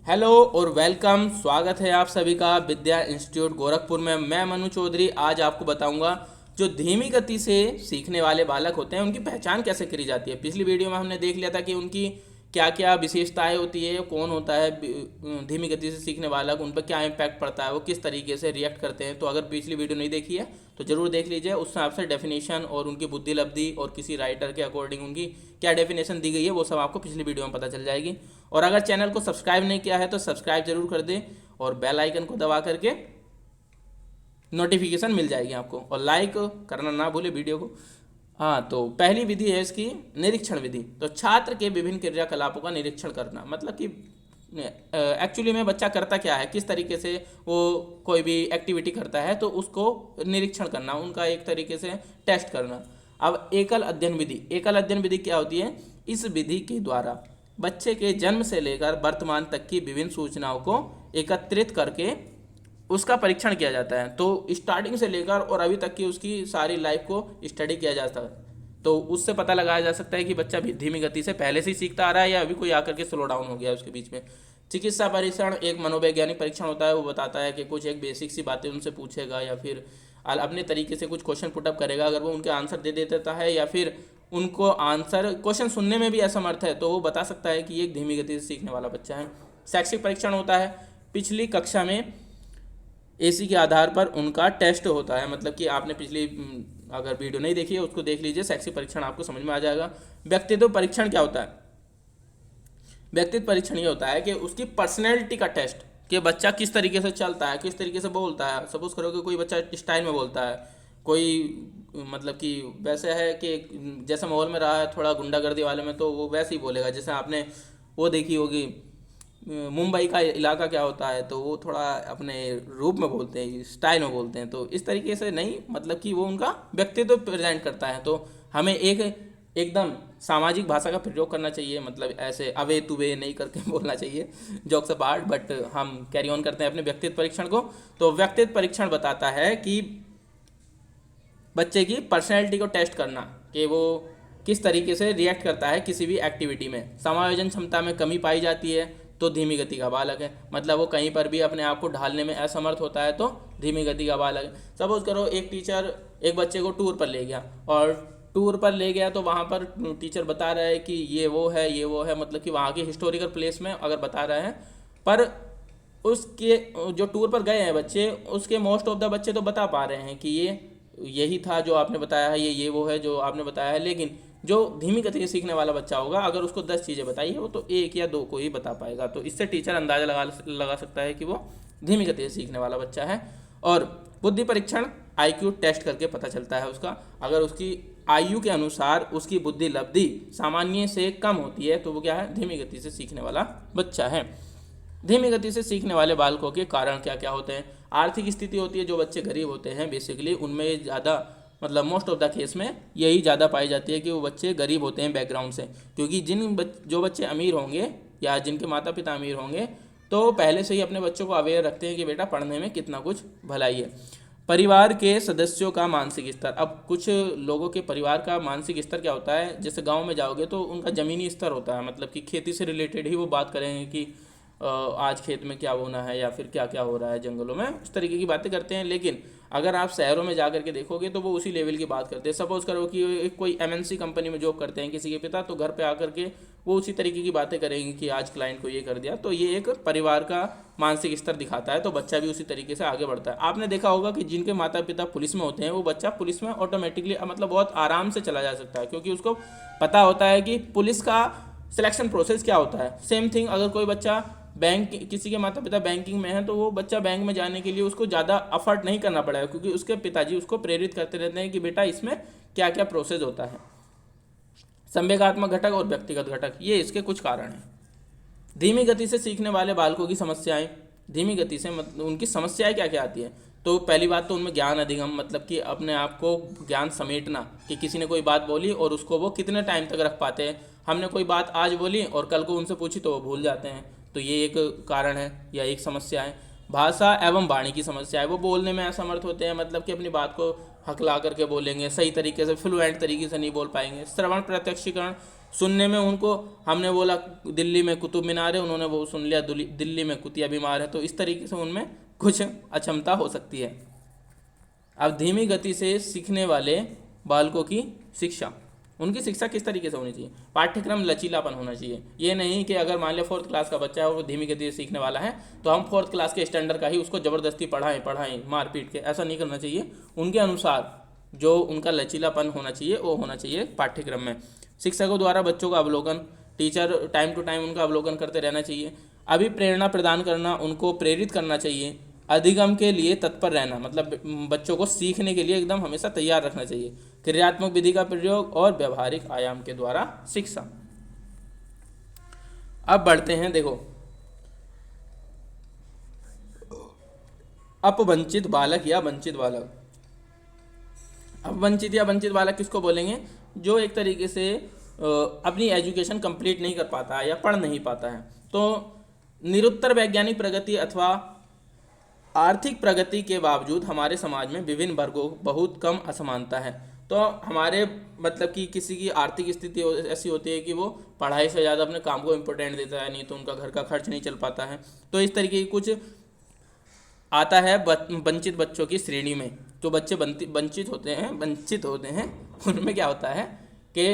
Hello और welcome. स्वागत है आप सभी का विद्या इंस्टीट्यूट गोरखपुर में। मैं मनु चौधरी आज आपको बताऊंगा जो धीमी गति से सीखने वाले बालक होते हैं उनकी पहचान कैसे करी जाती है। पिछली वीडियो में हमने देख लिया था कि उनकी क्या क्या विशेषताएं होती है, कौन होता है धीमी गति से सीखने बालक, उन पर क्या इम्पैक्ट पड़ता है, वो किस तरीके से रिएक्ट करते हैं। तो अगर पिछली वीडियो नहीं देखी है तो ज़रूर देख लीजिए। उससे आपसे डेफिनेशन और उनकी बुद्धि लब्धि और किसी राइटर के अकॉर्डिंग उनकी क्या डेफिनेशन दी गई है वो सब आपको पिछली वीडियो में पता चल जाएगी। और अगर चैनल को सब्सक्राइब नहीं किया है तो सब्सक्राइब जरूर कर दें और बेल आइकन को दबा करके नोटिफिकेशन मिल जाएगी आपको, और लाइक करना ना भूले वीडियो को। हाँ, तो पहली विधि है इसकी निरीक्षण विधि। तो छात्र के विभिन्न क्रियाकलापों का निरीक्षण करना, मतलब कि एक्चुअली में बच्चा करता क्या है, किस तरीके से वो कोई भी एक्टिविटी करता है, तो उसको निरीक्षण करना, उनका एक तरीके से टेस्ट करना। अब एकल अध्ययन विधि। एकल अध्ययन विधि क्या होती है? इस विधि के द्वारा बच्चे के जन्म से लेकर वर्तमान तक की विभिन्न सूचनाओं को एकत्रित करके उसका परीक्षण किया जाता है। तो स्टार्टिंग से लेकर और अभी तक की उसकी सारी लाइफ को स्टडी किया जाता है। तो उससे पता लगाया जा सकता है कि बच्चा भी धीमी गति से पहले से ही सीखता आ रहा है या अभी कोई आकर के स्लो डाउन हो गया उसके बीच में। चिकित्सा परीक्षण एक मनोवैज्ञानिक परीक्षण होता है। वो बताता है कि कुछ एक बेसिक सी बातें उनसे पूछेगा या फिर अपने तरीके से कुछ क्वेश्चन पुटअप करेगा। अगर वो उनके आंसर दे देता है या फिर उनको आंसर क्वेश्चन सुनने में भी असमर्थ है तो वो बता सकता है कि ये एक धीमी गति से सीखने वाला बच्चा है। शैक्षिक परीक्षण होता है। पिछली कक्षा में एसी के आधार पर उनका टेस्ट होता है, मतलब कि आपने पिछली अगर वीडियो नहीं देखी है उसको देख लीजिए, शैक्षिक परीक्षण आपको समझ में आ जाएगा। व्यक्तित्व परीक्षण क्या होता है? व्यक्तित्व परीक्षण ये होता है कि उसकी पर्सनैलिटी का टेस्ट, कि बच्चा किस तरीके से चलता है, किस तरीके से बोलता है। सपोज करो कि कोई बच्चा स्टाइल में बोलता है, कोई मतलब कि वैसे है कि जैसे माहौल में रहा है थोड़ा गुंडागर्दी वाले में, तो वो वैसे ही बोलेगा। जैसे आपने वो देखी होगी मुंबई का इलाका क्या होता है, तो वो थोड़ा अपने रूप में बोलते हैं, स्टाइल में बोलते हैं। तो इस तरीके से नहीं, मतलब कि वो उनका व्यक्तित्व प्रेजेंट करता है। तो हमें एकदम सामाजिक भाषा का प्रयोग करना चाहिए, मतलब ऐसे अवे तुवे नहीं करके बोलना चाहिए, जोक्स अपार्ट। बट हम कैरी ऑन करते हैं अपने व्यक्तित्व परीक्षण को। तो व्यक्तित्व परीक्षण बताता है कि बच्चे की पर्सनैलिटी को टेस्ट करना, कि वो किस तरीके से रिएक्ट करता है किसी भी एक्टिविटी में। समायोजन क्षमता में कमी पाई जाती है तो धीमी गति का बालक है, मतलब वो कहीं पर भी अपने आप को ढालने में असमर्थ होता है तो धीमी गति का बालक है। सपोज करो एक टीचर एक बच्चे को टूर पर ले गया, और टूर पर ले गया तो वहाँ पर टीचर बता रहा है कि ये वो है, ये वो है, मतलब कि वहाँ के हिस्टोरिकल प्लेस में अगर बता रहे हैं, पर उसके जो टूर पर गए हैं बच्चे, उसके मोस्ट ऑफ द बच्चे तो बता पा रहे हैं कि ये यही था जो आपने बताया है, ये वो है जो आपने बताया है। लेकिन जो धीमी गति से सीखने वाला बच्चा होगा, अगर उसको 10 चीज़ें बताई है वो तो एक या दो को ही बता पाएगा। तो इससे टीचर अंदाजा लगा सकता है कि वो धीमी गति से सीखने वाला बच्चा है। और बुद्धि परीक्षण आईक्यू टेस्ट करके पता चलता है उसका। अगर उसकी आयु के अनुसार उसकी बुद्धि लब्धि सामान्य से कम होती है तो वो क्या है? धीमी गति से सीखने वाला बच्चा है। धीमी गति से सीखने वाले बालकों के कारण क्या क्या होते हैं? आर्थिक स्थिति होती है। जो बच्चे गरीब होते हैं बेसिकली उनमें ज़्यादा, मतलब मोस्ट ऑफ द केस में यही ज़्यादा पाई जाती है कि वो बच्चे गरीब होते हैं बैकग्राउंड से। क्योंकि जो बच्चे अमीर होंगे या जिनके माता पिता अमीर होंगे तो पहले से ही अपने बच्चों को अवेयर रखते हैं कि बेटा पढ़ने में कितना कुछ भलाई है। परिवार के सदस्यों का मानसिक स्तर। अब कुछ लोगों के परिवार का मानसिक स्तर क्या होता है? जैसे गांव में जाओगे तो उनका ज़मीनी स्तर होता है, मतलब कि खेती से रिलेटेड ही वो बात करेंगे कि आज खेत में क्या बोना है या फिर क्या क्या हो रहा है जंगलों में, उस तरीके की बातें करते हैं। लेकिन अगर आप शहरों में जा करके देखोगे तो वो उसी लेवल की बात करते हैं। सपोज करो कि कोई एमएनसी कंपनी में जॉब करते हैं किसी के पिता, तो घर पे आकर के वो उसी तरीके की बातें करेंगे कि आज क्लाइंट को ये कर दिया। तो ये एक परिवार का मानसिक स्तर दिखाता है, तो बच्चा भी उसी तरीके से आगे बढ़ता है। आपने देखा होगा कि जिनके माता पिता पुलिस में होते हैं वो बच्चा पुलिस में ऑटोमेटिकली, मतलब बहुत आराम से चला जा सकता है, क्योंकि उसको पता होता है कि पुलिस का सिलेक्शन प्रोसेस क्या होता है। सेम थिंग अगर कोई बच्चा किसी के माता पिता बैंकिंग में है तो वो बच्चा बैंक में जाने के लिए उसको ज़्यादा एफर्ट नहीं करना पड़ेगा, क्योंकि उसके पिताजी उसको प्रेरित करते रहते हैं कि बेटा इसमें क्या क्या प्रोसेस होता है। संवेगात्मक घटक और व्यक्तिगत घटक, ये इसके कुछ कारण हैं। धीमी गति से सीखने वाले बालकों की समस्याएं। धीमी गति से मतलब उनकी समस्याएं क्या क्या आती है? तो पहली बात तो उनमें ज्ञान अधिगम, मतलब कि अपने आप को ज्ञान समेटना, कि किसी ने कोई बात बोली और उसको वो कितने टाइम तक रख पाते हैं। हमने कोई बात आज बोली और कल को उनसे पूछी तो वो भूल जाते हैं, तो ये एक कारण है या एक समस्या है। भाषा एवं वाणी की समस्या है। वो बोलने में असमर्थ होते हैं, मतलब कि अपनी बात को हकला करके बोलेंगे, सही तरीके से फ्लुएंट तरीके से नहीं बोल पाएंगे। श्रवण प्रत्यक्षीकरण, सुनने में उनको हमने बोला दिल्ली में कुतुब मीनार है, उन्होंने वो सुन लिया दिल्ली में कुतिया बीमार है, तो इस तरीके से उनमें कुछ अक्षमता हो सकती है। अब धीमी गति से सीखने वाले बालकों की शिक्षा, उनकी शिक्षा किस तरीके से होनी चाहिए? पाठ्यक्रम लचीलापन होना चाहिए। ये नहीं कि अगर मान लिया 4th क्लास का बच्चा है और वो धीमी गति से सीखने वाला है तो हम 4th क्लास के स्टैंडर्ड का ही उसको ज़बरदस्ती पढ़ाएं मार पीट के, ऐसा नहीं करना चाहिए। उनके अनुसार जो उनका लचीलापन होना चाहिए वो होना चाहिए पाठ्यक्रम में। शिक्षकों द्वारा बच्चों का अवलोकन, टीचर टाइम टू टाइम उनका अवलोकन करते रहना चाहिए। अभिप्रेरणा प्रदान करना, उनको प्रेरित करना चाहिए। अधिगम के लिए तत्पर रहना, मतलब बच्चों को सीखने के लिए एकदम हमेशा तैयार रखना चाहिए। क्रियात्मक विधि का प्रयोग और व्यवहारिक आयाम के द्वारा शिक्षा। अब बढ़ते हैं, देखो अपवंचित बालक या वंचित बालक। अपवंचित या वंचित बालक किसको बोलेंगे? जो एक तरीके से अपनी एजुकेशन कंप्लीट नहीं कर पाता है या पढ़ नहीं पाता है। तो निरुत्तर वैज्ञानिक प्रगति अथवा आर्थिक प्रगति के बावजूद हमारे समाज में विभिन्न वर्गों बहुत कम असमानता है। तो हमारे मतलब कि किसी की आर्थिक स्थिति ऐसी होती है कि वो पढ़ाई से ज़्यादा अपने काम को इम्पोर्टेंट देता है, नहीं तो उनका घर का खर्च नहीं चल पाता है। तो इस तरीके की कुछ आता है वंचित बच्चों की श्रेणी में। जो बच्चे वंचित होते हैं उनमें क्या होता है कि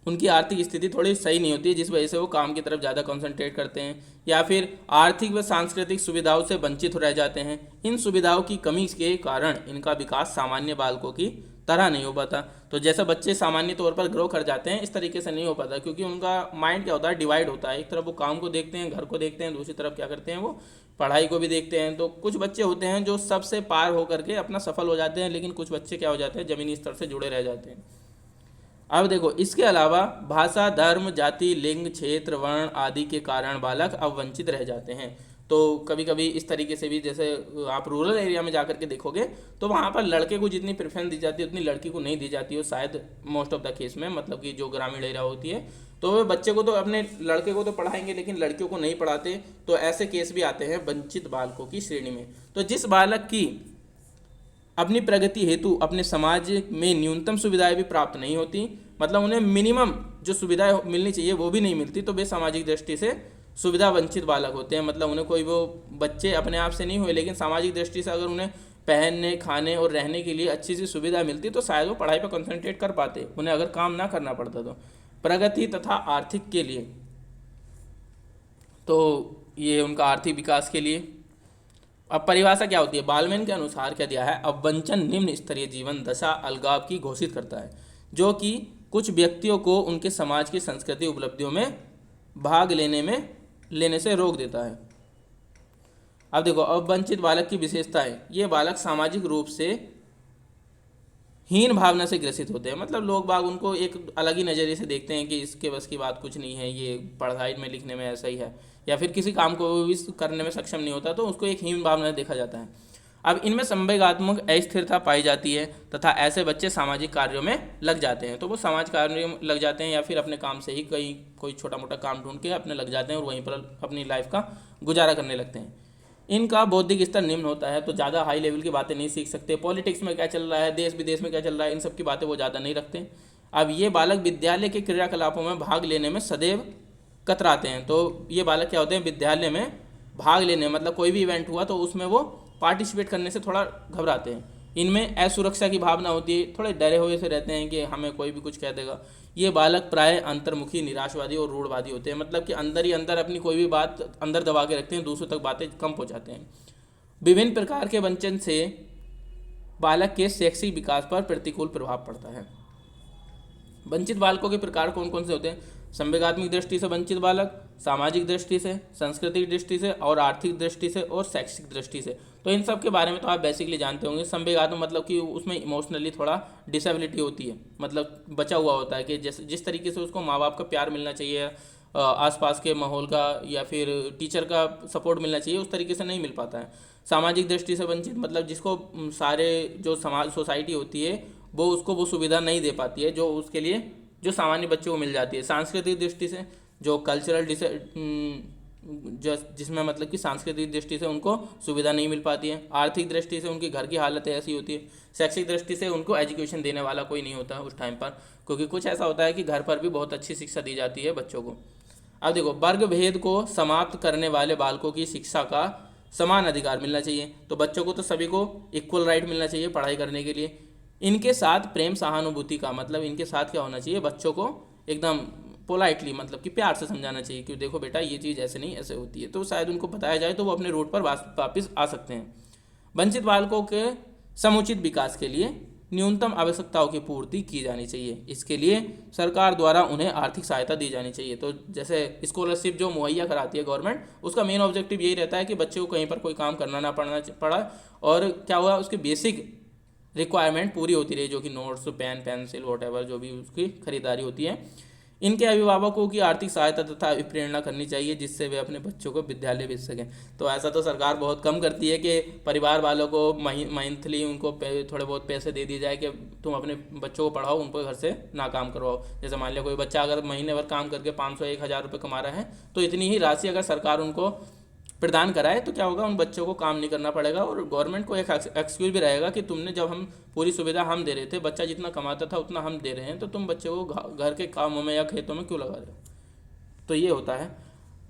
उनकी आर्थिक स्थिति थोड़ी सही नहीं होती है, जिस वजह से वो काम की तरफ ज़्यादा कंसंट्रेट करते हैं या फिर आर्थिक व सांस्कृतिक सुविधाओं से वंचित रह जाते हैं। इन सुविधाओं की कमी के कारण इनका विकास सामान्य बालकों की तरह नहीं हो पाता। तो जैसे बच्चे सामान्य तौर पर ग्रो कर जाते हैं, इस तरीके से नहीं हो पाता, क्योंकि उनका माइंड क्या होता है, डिवाइड होता है। एक तरफ वो काम को देखते हैं, घर को देखते हैं, दूसरी तरफ क्या करते हैं, वो पढ़ाई को भी देखते हैं। तो कुछ बच्चे होते हैं जो सबसे पार होकर के अपना सफल हो जाते हैं, लेकिन कुछ बच्चे क्या हो जाते हैं, ज़मीनी स्तर से जुड़े रह जाते हैं। अब देखो, इसके अलावा भाषा, धर्म, जाति, लिंग, क्षेत्र, वर्ण आदि के कारण बालक अब वंचित रह जाते हैं। तो कभी कभी इस तरीके से भी, जैसे आप रूरल एरिया में जाकर के देखोगे तो वहाँ पर लड़के को जितनी प्रेफरेंस दी जाती है उतनी लड़की को नहीं दी जाती है शायद, मोस्ट ऑफ द केस में, मतलब कि जो ग्रामीण एरिया होती है। तो वे बच्चे को तो, अपने लड़के को तो पढ़ाएंगे लेकिन लड़कियों को नहीं पढ़ाते। तो ऐसे केस भी आते हैं वंचित बालकों की श्रेणी में। तो जिस बालक की अपनी प्रगति हेतु अपने समाज में न्यूनतम सुविधाएं भी प्राप्त नहीं होती, मतलब उन्हें मिनिमम जो सुविधाएं मिलनी चाहिए वो भी नहीं मिलती, तो वे सामाजिक दृष्टि से सुविधा वंचित बालक होते हैं। मतलब उन्हें कोई, वो बच्चे अपने आप से नहीं हुए लेकिन सामाजिक दृष्टि से अगर उन्हें पहनने, खाने और रहने के लिए अच्छी सी सुविधा मिलती तो शायद वो पढ़ाई पर कंसंट्रेट कर पाते, उन्हें अगर काम ना करना पड़ता। तो प्रगति तथा आर्थिक के लिए, तो ये उनका आर्थिक विकास के लिए। अब परिभाषा क्या होती है? बालमैन के अनुसार क्या दिया है, अवंचन निम्न स्तरीय जीवन दशा अलगाव की घोषित करता है, जो कि कुछ व्यक्तियों को उनके समाज की संस्कृति उपलब्धियों में भाग लेने से रोक देता है। अब देखो, अवंचित बालक की विशेषताएं। ये बालक सामाजिक रूप से हीन भावना से ग्रसित होते हैं, मतलब लोग बाग उनको एक अलग ही नज़रिए से देखते हैं कि इसके बस की बात कुछ नहीं है, ये पढ़ाई में लिखने में ऐसा ही है, या फिर किसी काम को भी करने में सक्षम नहीं होता, तो उसको एक हीन भावना देखा जाता है। अब इनमें संवेगात्मक अस्थिरता पाई जाती है तथा ऐसे बच्चे सामाजिक कार्यों में लग जाते हैं। तो वो समाज कार्यों में लग जाते हैं या फिर अपने काम से ही कोई छोटा मोटा काम ढूंढ के अपने लग जाते हैं और वहीं पर अपनी लाइफ का गुजारा करने लगते हैं। इनका बौद्धिक स्तर निम्न होता है, तो ज़्यादा हाई लेवल की बातें नहीं सीख सकते। पॉलिटिक्स में क्या चल रहा है, देश विदेश में क्या चल रहा है, इन सब की बातें वो ज़्यादा नहीं रखते। अब ये बालक विद्यालय के क्रियाकलापों में भाग लेने में सदैव कतराते हैं। तो ये बालक क्या होते हैं, विद्यालय में भाग लेने, मतलब कोई भी इवेंट हुआ तो उसमें वो पार्टिसिपेट करने से थोड़ा घबराते हैं। इनमें असुरक्षा की भावना होती है, थोड़े डरे हुए से रहते हैं कि हमें कोई भी कुछ कह देगा। ये बालक प्राय अंतर्मुखी, निराशवादी और रूढ़वादी होते हैं, मतलब कि अंदर ही अंदर अपनी कोई भी बात अंदर दबा के रखते हैं, दूसरों तक बातें कम पहुंचाते हैं। विभिन्न प्रकार के वंचन से बालक के शैक्षिक विकास पर प्रतिकूल प्रभाव पड़ता है। वंचित बालकों के प्रकार कौन कौन से होते हैं? संवेगात्मक दृष्टि से वंचित बालक, सामाजिक दृष्टि से, सांस्कृतिक दृष्टि से और आर्थिक दृष्टि से और शैक्षिक दृष्टि से। तो इन सब के बारे में तो आप बेसिकली जानते होंगे। संवेगात्मक मतलब कि उसमें इमोशनली थोड़ा डिसेबिलिटी होती है, मतलब बचा हुआ होता है कि जिस तरीके से उसको माँ बाप का प्यार मिलना चाहिए, आसपास के माहौल का या फिर टीचर का सपोर्ट मिलना चाहिए, उस तरीके से नहीं मिल पाता है। सामाजिक दृष्टि से वंचित मतलब जिसको सारे जो समाज सोसाइटी होती है वो उसको वो सुविधा नहीं दे पाती है जो उसके लिए जो सामान्य बच्चों को मिल जाती है। सांस्कृतिक दृष्टि से जो कल्चरल जिसमें मतलब कि सांस्कृतिक दृष्टि से उनको सुविधा नहीं मिल पाती है, आर्थिक दृष्टि से उनकी घर की हालत ऐसी होती है, शैक्षिक दृष्टि से उनको एजुकेशन देने वाला कोई नहीं होता उस टाइम पर, क्योंकि कुछ ऐसा होता है कि घर पर भी बहुत अच्छी शिक्षा दी जाती है बच्चों को। अब देखो, वर्ग भेद को समाप्त करने वाले बालकों की शिक्षा का समान अधिकार मिलना चाहिए। तो बच्चों को तो सभी को इक्वल राइट मिलना चाहिए पढ़ाई करने के लिए। इनके साथ प्रेम सहानुभूति का मतलब इनके साथ क्या होना चाहिए, बच्चों को एकदम पोलाइटली मतलब कि प्यार से समझाना चाहिए कि देखो बेटा ये चीज़ ऐसे नहीं ऐसे होती है, तो शायद उनको बताया जाए तो वो अपने रूट पर वापस आ सकते हैं। वंचित बालकों के समुचित विकास के लिए न्यूनतम आवश्यकताओं की पूर्ति की जानी चाहिए। इसके लिए सरकार द्वारा उन्हें आर्थिक सहायता दी जानी चाहिए। तो जैसे स्कॉलरशिप जो मुहैया कराती है गवर्नमेंट, उसका मेन ऑब्जेक्टिव यही रहता है कि बच्चे को कहीं पर कोई काम करना ना पड़ा और क्या हुआ, उसकी बेसिक रिक्वायरमेंट पूरी होती रही, जो कि नोट्स, पेन, पेंसिल, वॉटेवर जो भी उसकी खरीदारी होती है। इनके अभिभावकों की आर्थिक सहायता तथा प्रेरणा करनी चाहिए जिससे वे अपने बच्चों को विद्यालय भेज सकें। तो ऐसा तो सरकार बहुत कम करती है कि परिवार वालों को मंथली उनको थोड़े बहुत पैसे दे दिए जाए कि तुम अपने बच्चों को पढ़ाओ, उनको घर से ना काम करवाओ। जैसे मान लिया कोई बच्चा अगर महीने भर काम करके 500-1000 रुपये कमा रहा है, तो इतनी ही राशि अगर सरकार उनको प्रदान कराए तो क्या होगा, उन बच्चों को काम नहीं करना पड़ेगा और गवर्नमेंट को एक एक्सक्यूज भी रहेगा कि तुमने जब हम पूरी सुविधा हम दे रहे थे, बच्चा जितना कमाता था उतना हम दे रहे हैं, तो तुम बच्चे को घर के कामों में या खेतों में क्यों लगा रहे हो। तो ये होता है।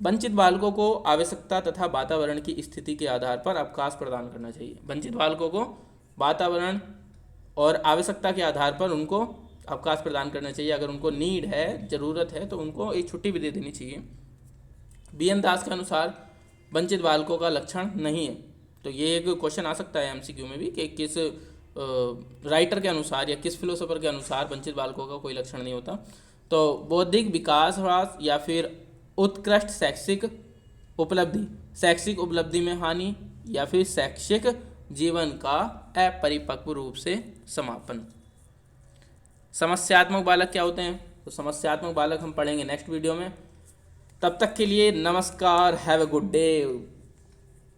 वंचित बालकों को आवश्यकता तथा वातावरण की स्थिति के आधार पर अवकाश प्रदान करना चाहिए। वंचित बालकों को वातावरण और आवश्यकता के आधार पर उनको अवकाश प्रदान करना चाहिए। अगर उनको नीड है, ज़रूरत है, तो उनको एक छुट्टी भी दे देनी चाहिए। BN दास के अनुसार वंचित बालकों का लक्षण नहीं है। तो ये एक क्वेश्चन आ सकता है MCQ में भी कि किस राइटर के अनुसार या किस फिलोसोफर के अनुसार वंचित बालकों का कोई लक्षण नहीं होता। तो बौद्धिक विकास ह्रास या फिर उत्कृष्ट शैक्षिक उपलब्धि में हानि या फिर शैक्षिक जीवन का अपरिपक्व रूप से समापन। समस्यात्मक बालक क्या होते हैं, तो समस्यात्मक बालक हम पढ़ेंगे नेक्स्ट वीडियो में। तब तक के लिए नमस्कार, हैव अ गुड डे।